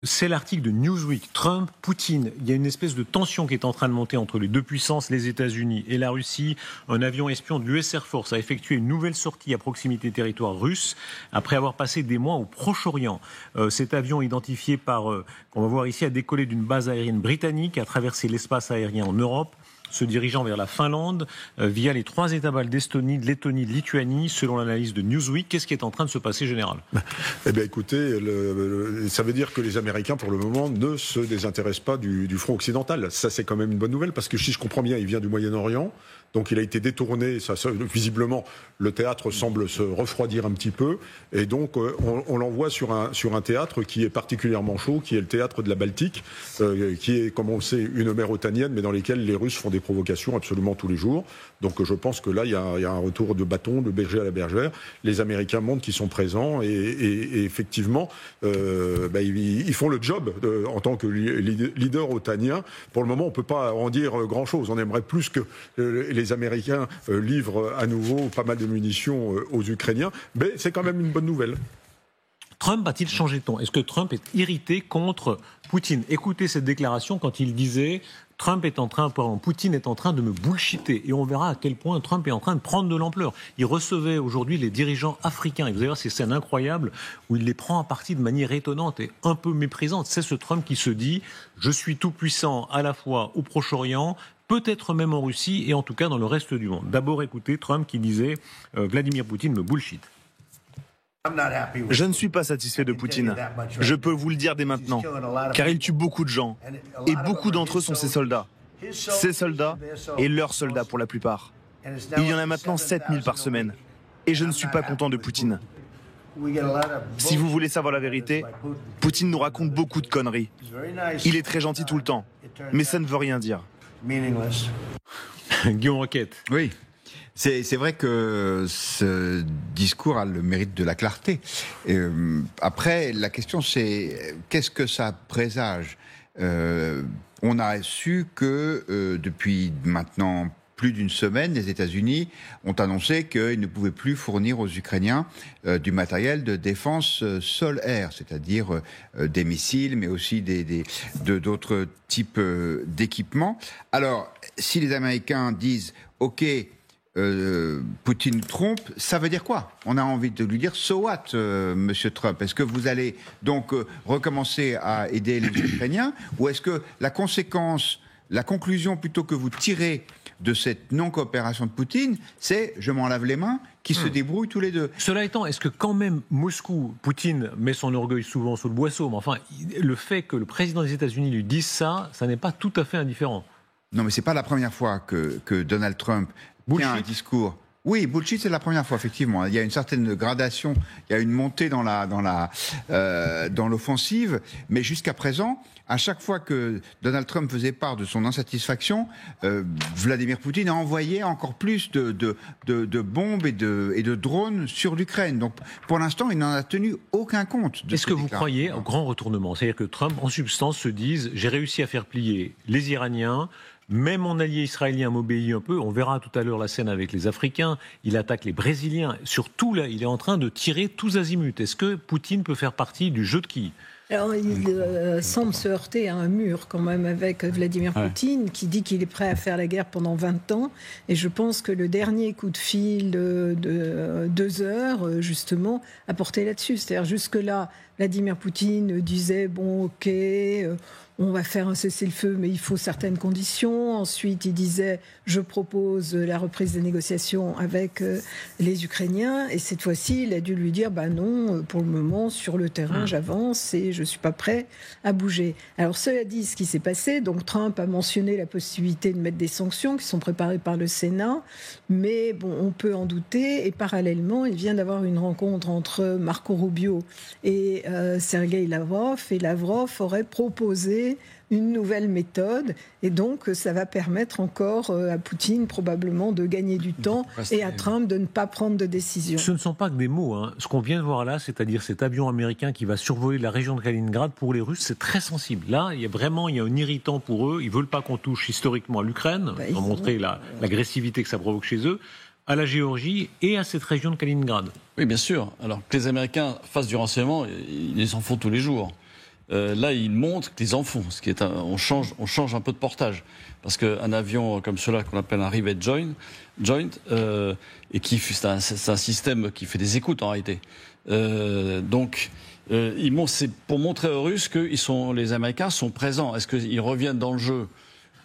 C'est l'article de Newsweek. Trump, Poutine. Il y a une espèce de tension qui est en train de monter entre les deux puissances, les États-Unis et la Russie. Un avion espion de l'US Air Force a effectué une nouvelle sortie à proximité du territoire russe après avoir passé des mois au Proche-Orient. Cet avion, identifié qu'on va voir ici, a décollé d'une base aérienne britannique, a traversé l'espace aérien en Europe, se dirigeant vers la Finlande via les 3 États baltes d'Estonie, de Lettonie, de Lituanie, selon l'analyse de Newsweek. Qu'est-ce qui est en train de se passer, général ? Eh bien, écoutez, ça veut dire que les Américains, pour le moment, ne se désintéressent pas du front occidental. Ça, c'est quand même une bonne nouvelle, parce que si je comprends bien, il vient du Moyen-Orient, donc il a été détourné. Visiblement, le théâtre semble se refroidir un petit peu, et donc on l'envoie sur un théâtre qui est particulièrement chaud, qui est le théâtre de la Baltique, qui est, comme on le sait, une mer otanienne, mais dans lesquelles les Russes font des provocations absolument tous les jours. Donc je pense que là, il y a un retour de bâton, de berger à la bergère. Les Américains montrent qu'ils sont présents et effectivement, ils font le job en tant que leader otanien. Pour le moment, on ne peut pas en dire grand-chose. On aimerait plus que les Américains livrent à nouveau pas mal de munitions aux Ukrainiens, mais c'est quand même une bonne nouvelle. Trump a-t-il changé de ton ? Est-ce que Trump est irrité contre Poutine ? Écoutez cette déclaration quand il disait « Poutine est en train de me bullshiter ». Et on verra à quel point Trump est en train de prendre de l'ampleur. Il recevait aujourd'hui les dirigeants africains. Et vous allez voir ces scènes incroyables où il les prend à partie de manière étonnante et un peu méprisante. C'est ce Trump qui se dit « Je suis tout puissant à la fois au Proche-Orient », peut-être même en Russie et en tout cas dans le reste du monde. D'abord, écoutez Trump qui disait « Vladimir Poutine me bullshit ». Je ne suis pas satisfait de Poutine. Je peux vous le dire dès maintenant, car il tue beaucoup de gens, et beaucoup d'entre eux sont ses soldats. Ses soldats et leurs soldats pour la plupart. Il y en a maintenant 7000 par semaine, et je ne suis pas content de Poutine. Si vous voulez savoir la vérité, Poutine nous raconte beaucoup de conneries. Il est très gentil tout le temps, mais ça ne veut rien dire. Guillaume Roquette. Oui. C'est vrai que ce discours a le mérite de la clarté. Après, la question c'est qu'est-ce que ça présage ? On a su que depuis maintenant plus d'une semaine, les États-Unis ont annoncé qu'ils ne pouvaient plus fournir aux Ukrainiens du matériel de défense sol-air, c'est-à-dire des missiles, mais aussi d'autres types d'équipements. Alors, si les Américains disent « OK », Poutine trompe, ça veut dire quoi ? On a envie de lui dire « So what, monsieur Trump ? Est-ce que vous allez donc recommencer à aider les Ukrainiens ? Ou est-ce que la conclusion plutôt que vous tirez de cette non-coopération de Poutine, c'est « je m'en lave les mains », qui se débrouillent tous les deux. Cela étant, est-ce que quand même Moscou, Poutine met son orgueil souvent sous le boisseau, mais enfin, le fait que le président des États-Unis lui dise ça n'est pas tout à fait indifférent. Non, mais c'est pas la première fois que Donald Trump tient un discours. Oui, bullshit, c'est la première fois, effectivement. Il y a une certaine gradation, il y a une montée dans l'offensive, mais jusqu'à présent, à chaque fois que Donald Trump faisait part de son insatisfaction, Vladimir Poutine a envoyé encore plus de bombes et de drones sur l'Ukraine. Donc, pour l'instant, il n'en a tenu aucun compte. Est-ce que vous croyez au grand retournement ? C'est-à-dire que Trump, en substance, se dise « j'ai réussi à faire plier les Iraniens ». Même mon allié israélien m'obéit un peu. On verra tout à l'heure la scène avec les Africains. Il attaque les Brésiliens. Surtout, là, il est en train de tirer tous azimuts. Est-ce que Poutine peut faire partie du jeu de qui ? Alors, il semble se heurter à un mur quand même avec Vladimir Poutine, qui dit qu'il est prêt à faire la guerre pendant 20 ans. Et je pense que le dernier coup de fil de 2 heures, justement, a porté là-dessus. C'est-à-dire, jusque-là, Vladimir Poutine disait, bon, ok, on va faire un cessez-le-feu, mais il faut certaines conditions. Ensuite, il disait, je propose la reprise des négociations avec les Ukrainiens. Et cette fois-ci, il a dû lui dire, bah non, pour le moment, sur le terrain, j'avance et je ne suis pas prêt à bouger. Alors, cela dit, ce qui s'est passé, donc Trump a mentionné la possibilité de mettre des sanctions qui sont préparées par le Sénat, mais bon, on peut en douter. Et parallèlement, il vient d'avoir une rencontre entre Marco Rubio et Sergueï Lavrov, et Lavrov aurait proposé une nouvelle méthode, et donc ça va permettre encore à Poutine probablement de gagner du temps et à Trump de ne pas prendre de décision. Ce ne sont pas que des mots, hein. Ce qu'on vient de voir là, c'est-à-dire cet avion américain qui va survoler la région de Kaliningrad, pour les Russes, c'est très sensible. Là, il y a un irritant pour eux. Ils ne veulent pas qu'on touche historiquement à l'Ukraine, pour montrer l'agressivité que ça provoque chez eux, à la Géorgie et à cette région de Kaliningrad. Oui, bien sûr. Alors que les Américains fassent du renseignement, ils en font tous les jours. là, il montre que les en font. Ce qui est on change un peu de portage. Parce qu'un avion comme cela, qu'on appelle un rivet joint, et c'est un système qui fait des écoutes en réalité. C'est pour montrer aux Russes que les Américains sont présents. Est-ce qu'ils reviennent dans le jeu ?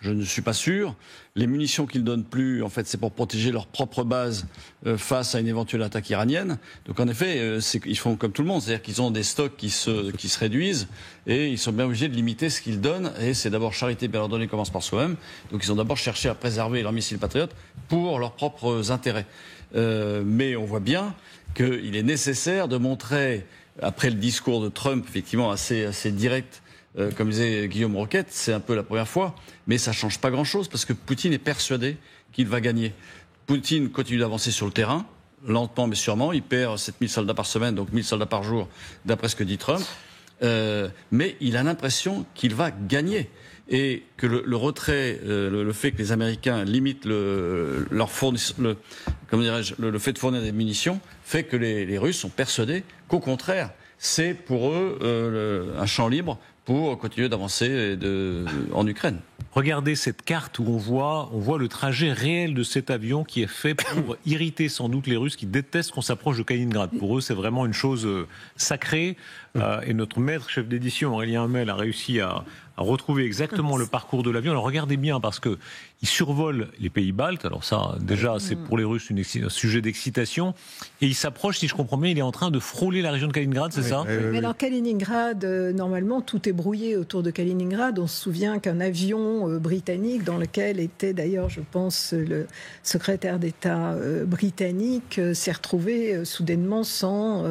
Je ne suis pas sûr. Les munitions qu'ils donnent plus, en fait, c'est pour protéger leur propre base face à une éventuelle attaque iranienne. Donc, en effet, ils font comme tout le monde, c'est-à-dire qu'ils ont des stocks qui se réduisent et ils sont bien obligés de limiter ce qu'ils donnent. Et c'est d'abord charité bien ordonnée commence par soi-même. Donc, ils ont d'abord cherché à préserver leurs missiles patriotes pour leurs propres intérêts. Mais on voit bien qu'il est nécessaire de montrer, après le discours de Trump, effectivement assez direct. Comme disait Guillaume Roquette, c'est un peu la première fois, mais ça ne change pas grand-chose parce que Poutine est persuadé qu'il va gagner. Poutine continue d'avancer sur le terrain, lentement mais sûrement. Il perd 7000 soldats par semaine, donc 1000 soldats par jour, d'après ce que dit Trump. Mais il a l'impression qu'il va gagner. Et que le retrait, le fait que les Américains limitent le fait de fournir des munitions, fait que les Russes sont persuadés qu'au contraire, c'est pour eux un champ libre pour continuer d'avancer en Ukraine. Regardez cette carte où on voit le trajet réel de cet avion qui est fait pour irriter sans doute les Russes qui détestent qu'on s'approche de Kaliningrad. Pour eux, c'est vraiment une chose sacrée. Et notre maître chef d'édition, Aurélien Hamel, a réussi à retrouver exactement le parcours de l'avion. Alors regardez bien, parce que il survole les pays baltes. Alors ça, déjà, c'est pour les Russes un sujet d'excitation. Et il s'approche, si je comprends bien, il est en train de frôler la région de Kaliningrad, c'est ça ? Mais alors Kaliningrad, normalement, tout est brouillé autour de Kaliningrad. On se souvient qu'un avion britannique, dans lequel était d'ailleurs, je pense, le secrétaire d'État britannique, s'est retrouvé soudainement sans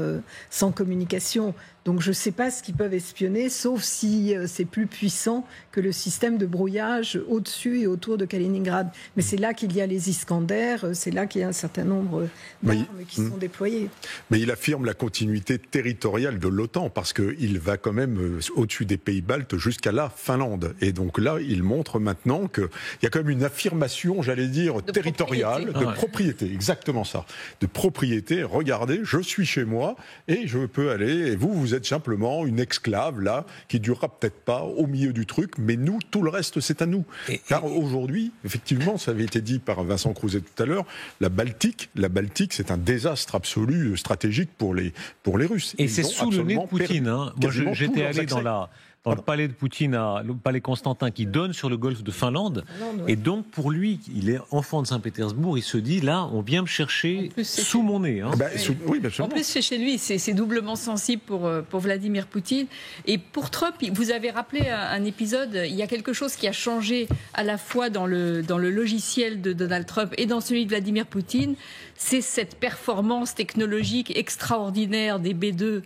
communication. Donc je ne sais pas ce qu'ils peuvent espionner, sauf si c'est plus puissant que le système de brouillage au-dessus et autour de Kaliningrad. Mais c'est là qu'il y a les Iskander, c'est là qu'il y a un certain nombre d'armes qui sont déployées. Mais il affirme la continuité territoriale de l'OTAN, parce qu'il va quand même au-dessus des pays baltes jusqu'à la Finlande. Et donc là, il montre maintenant qu'il y a quand même une affirmation, j'allais dire, territoriale, de propriété, exactement ça. De propriété, regardez, je suis chez moi et je peux aller, et vous êtes simplement une esclave, là, qui durera peut-être pas au milieu du truc, mais nous, tout le reste, c'est à nous. Car aujourd'hui, effectivement, ça avait été dit par Vincent Crouzet tout à l'heure, la Baltique, c'est un désastre absolu stratégique pour les Russes. Et c'est sous le nez de Poutine. Moi, j'étais allé dans le palais de Poutine, le palais Constantin, qui donne sur le golfe de Finlande. Et donc, pour lui, il est enfant de Saint-Pétersbourg, il se dit, là, on vient me chercher sous mon nez. Oui, en plus, c'est chez lui, c'est doublement sensible pour Vladimir Poutine. Et pour Trump, vous avez rappelé un épisode, il y a quelque chose qui a changé à la fois dans le logiciel de Donald Trump et dans celui de Vladimir Poutine. C'est cette performance technologique extraordinaire des B-2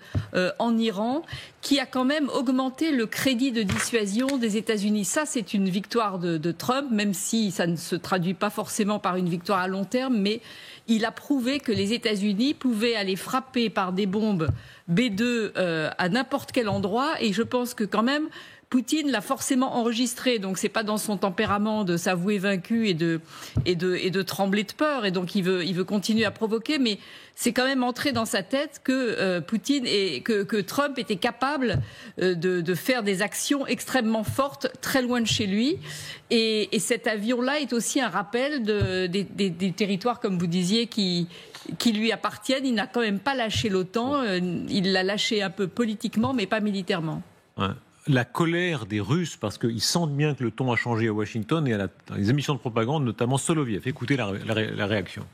en Iran qui a quand même augmenté le crédit de dissuasion des États-Unis. Ça, c'est une victoire de Trump, même si ça ne se traduit pas forcément par une victoire à long terme, mais il a prouvé que les États-Unis pouvaient aller frapper par des bombes B-2 à n'importe quel endroit, et je pense que quand même Poutine l'a forcément enregistré, donc c'est pas dans son tempérament de s'avouer vaincu et de trembler de peur, et donc il veut continuer à provoquer, mais c'est quand même entré dans sa tête que que Trump était capable de faire des actions extrêmement fortes très loin de chez lui, et cet avion-là est aussi un rappel des territoires, comme vous disiez, qui lui appartiennent. Il n'a quand même pas lâché l'OTAN, il l'a lâché un peu politiquement, mais pas militairement. Ouais. La colère des Russes, parce qu'ils sentent bien que le ton a changé à Washington et dans les émissions de propagande, notamment Soloviev. Écoutez la réaction.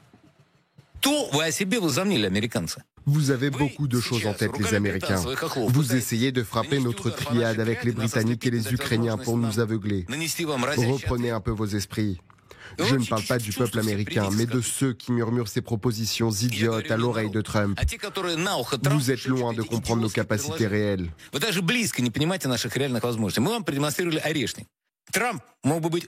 Vous avez beaucoup de choses en tête, les Américains. Vous essayez de frapper notre triade avec les Britanniques et les Ukrainiens pour nous aveugler. Reprenez un peu vos esprits. Je ne parle pas du peuple américain, mais de ceux qui murmurent ces propositions idiotes à l'oreille de Trump. Vous êtes loin de comprendre nos capacités réelles.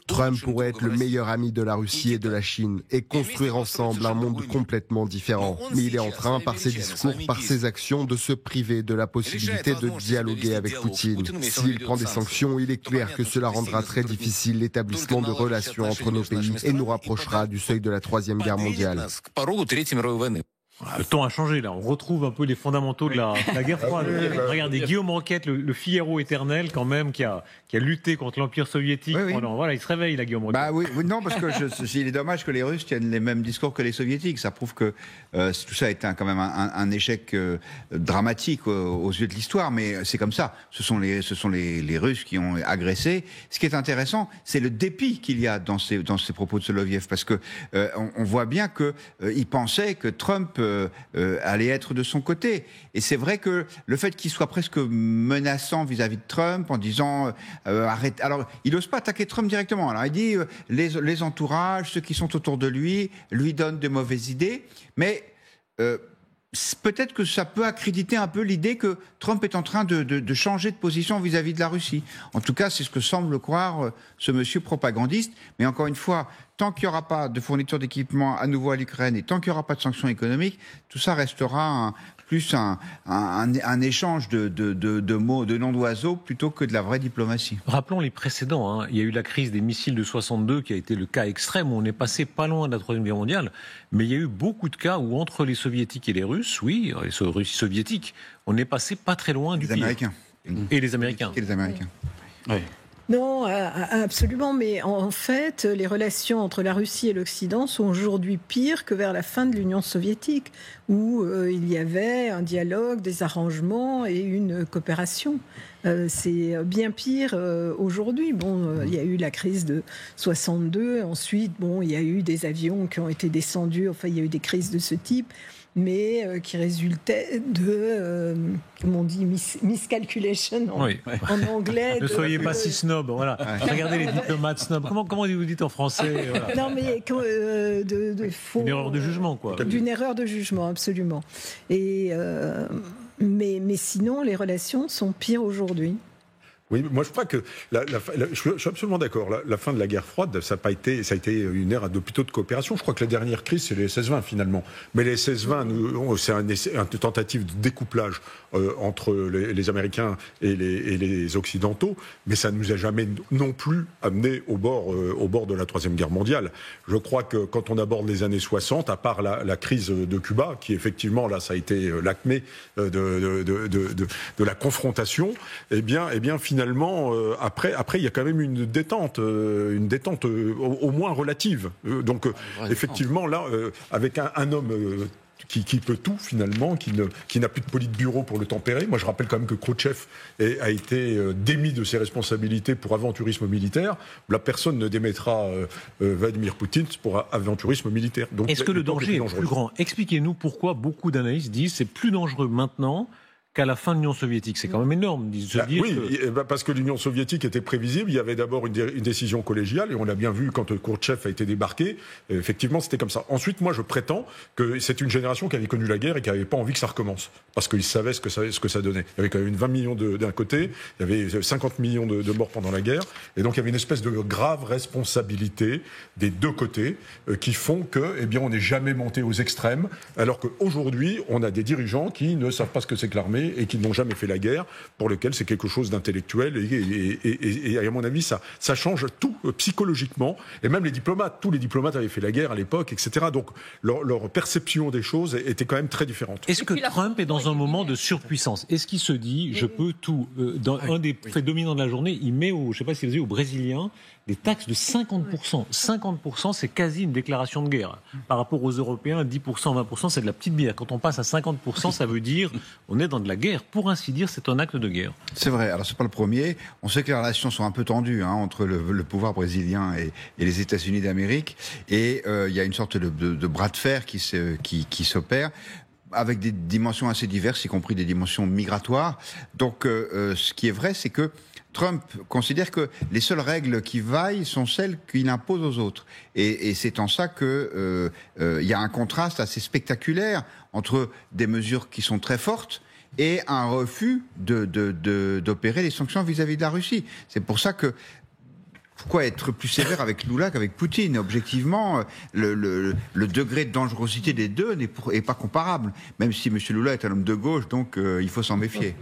Trump pourrait être le meilleur ami de la Russie et de la Chine et construire ensemble un monde complètement différent. Mais il est en train, par ses discours, par ses actions, de se priver de la possibilité de dialoguer avec Poutine. S'il prend des sanctions, il est clair que cela rendra très difficile l'établissement de relations entre nos pays et nous rapprochera du seuil de la Troisième Guerre mondiale. Le temps a changé là, on retrouve un peu les fondamentaux de la guerre froide. Regardez, Guillaume Roquette, le Figaro éternel quand même, qui a lutté contre l'Empire soviétique. Oui. Voilà, il se réveille là, Guillaume Roquette. Bah oui, non, parce que il est dommage que les Russes tiennent les mêmes discours que les Soviétiques. Ça prouve que tout ça a été quand même un échec dramatique aux yeux de l'histoire, mais c'est comme ça. Ce sont les Russes qui ont agressé. Ce qui est intéressant, c'est le dépit qu'il y a dans ces propos de Soloviev, parce que on voit bien que il pensait que Trump allait être de son côté. Et c'est vrai que le fait qu'il soit presque menaçant vis-à-vis de Trump en disant arrête. Alors, il n'ose pas attaquer Trump directement. Alors, il dit les entourages, ceux qui sont autour de lui donnent de mauvaises idées. Mais peut-être que ça peut accréditer un peu l'idée que Trump est en train de changer de position vis-à-vis de la Russie. En tout cas, c'est ce que semble croire ce monsieur propagandiste. Mais encore une fois, tant qu'il n'y aura pas de fourniture d'équipement à nouveau à l'Ukraine et tant qu'il n'y aura pas de sanctions économiques, tout ça restera plus un échange de mots, de noms d'oiseaux, plutôt que de la vraie diplomatie. Rappelons les précédents. Il y a eu la crise des missiles de 62 qui a été le cas extrême où on est passé pas loin de la Troisième Guerre mondiale. Mais il y a eu beaucoup de cas où entre les Soviétiques et les Russes, les Russes soviétiques, on est passé pas très loin du pire. Américains. Et les Américains. Et les Américains. Oui. Non, absolument. Mais en fait, les relations entre la Russie et l'Occident sont aujourd'hui pires que vers la fin de l'Union soviétique, où il y avait un dialogue, des arrangements et une coopération. C'est bien pire aujourd'hui. Bon, il y a eu la crise de 62. Ensuite, bon, il y a eu des avions qui ont été descendus. Enfin, il y a eu des crises de ce type, mais qui résultaient de, comment on dit, miscalculation en anglais. Ne soyez pas si snob, voilà. Regardez les diplomates snobs. Comment vous dites en français voilà. Non, mais de faux. Une erreur de jugement, quoi. D'une erreur de jugement, absolument. Et mais sinon, les relations sont pires aujourd'hui. Oui, moi je crois que je suis absolument d'accord. La fin de la guerre froide, ça a été une ère plutôt de coopération. Je crois que la dernière crise, c'est les SS-20 finalement. Mais les SS-20, c'est une tentative de découplage entre les Américains et les Occidentaux, mais ça ne nous a jamais non plus amené au bord de la Troisième Guerre mondiale. Je crois que quand on aborde les années 60, à part la crise de Cuba, qui effectivement là, ça a été l'acmé de la confrontation, eh bien finalement, après, il y a quand même une détente au moins relative. Donc, effectivement, là, avec un homme qui peut tout, finalement, qui n'a plus de politburo pour le tempérer. Moi, je rappelle quand même que Khrouchtchev a été démis de ses responsabilités pour aventurisme militaire. La personne ne démettra Vladimir Poutine pour aventurisme militaire. Donc, est-ce que le danger est plus grand ? Expliquez-nous pourquoi beaucoup d'analystes disent que c'est plus dangereux maintenant qu'à la fin de l'Union soviétique. C'est quand même énorme de se dire parce que l'Union soviétique était prévisible. Il y avait d'abord une décision collégiale, et on l'a bien vu quand Khrouchtchev a été débarqué. Effectivement, c'était comme ça. Ensuite, moi, je prétends que c'est une génération qui avait connu la guerre et qui n'avait pas envie que ça recommence. Parce qu'ils savaient ce que ça donnait. Il y avait quand même 20 millions d'un côté, il y avait 50 millions de morts pendant la guerre, et donc il y avait une espèce de grave responsabilité des deux côtés qui font que, eh bien, on n'est jamais monté aux extrêmes, alors qu'aujourd'hui, on a des dirigeants qui ne savent pas ce que c'est que l'armée et qui n'ont jamais fait la guerre, pour lequel c'est quelque chose d'intellectuel, et à mon avis, ça change tout psychologiquement, et même tous les diplomates avaient fait la guerre à l'époque, etc. Donc leur perception des choses était quand même très différente. Est-ce que Trump est dans un moment de surpuissance ? Est-ce qu'il se dit, je peux tout dans un des faits dominants de la journée, il met je ne sais pas si vous avez aux Brésiliens, des taxes de 50%. 50%, c'est quasi une déclaration de guerre. Par rapport aux Européens, 10%, 20%, c'est de la petite bière. Quand on passe à 50%, ça veut dire on est dans de la guerre. Pour ainsi dire, c'est un acte de guerre. C'est vrai. Alors, c'est pas le premier. On sait que les relations sont un peu tendues entre le pouvoir brésilien et les États-Unis d'Amérique. Et il y a une sorte de bras de fer qui s'opère, avec des dimensions assez diverses, y compris des dimensions migratoires. Donc, ce qui est vrai, c'est que Trump considère que les seules règles qui vaillent sont celles qu'il impose aux autres. Et c'est en ça que il y a un contraste assez spectaculaire entre des mesures qui sont très fortes et un refus d'opérer les sanctions vis-à-vis de la Russie. C'est pour ça que pourquoi être plus sévère avec Lula qu'avec Poutine ? Objectivement, le degré de dangerosité des deux n'est pas comparable, même si M. Lula est un homme de gauche, donc il faut s'en méfier.